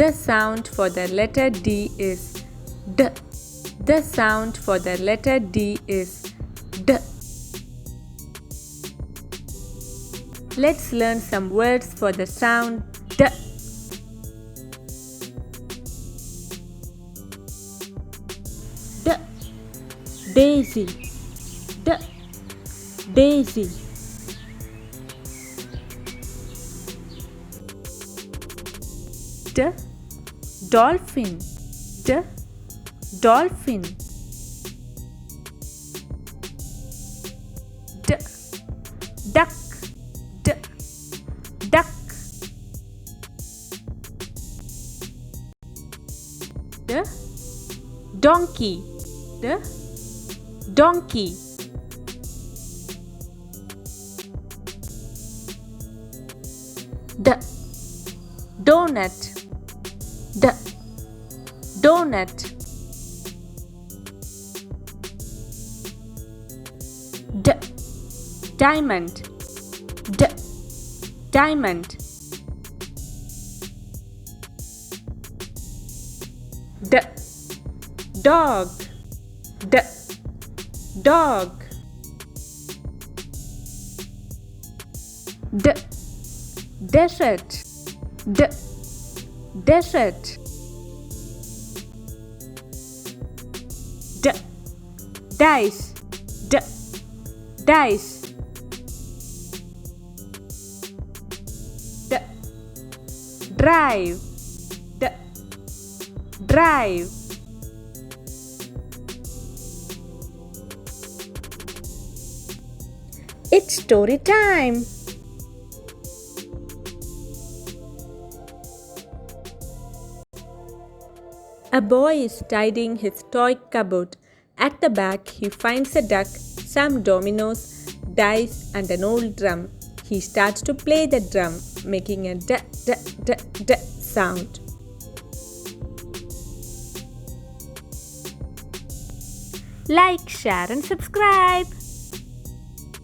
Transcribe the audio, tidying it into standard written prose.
The sound for the letter D is D. The sound for the letter D is D. Let's learn some words for the sound D. D. Daisy. D. Daisy. D. Dolphin. D. Dolphin. D. Duck. D. Duck. D. Donkey. D. Donkey. D. Donut. D. Donut. D. Diamond. D. Diamond. D. Dog. D. Dog. D. Desert. D. Desert. D. Dice. D. Dice. D. Drive. D. Drive. It's story time. A boy is tidying his toy cupboard. At the back, he finds a duck, some dominoes, dice, and an old drum. He starts to play the drum, making a d sound. Like, share, and subscribe.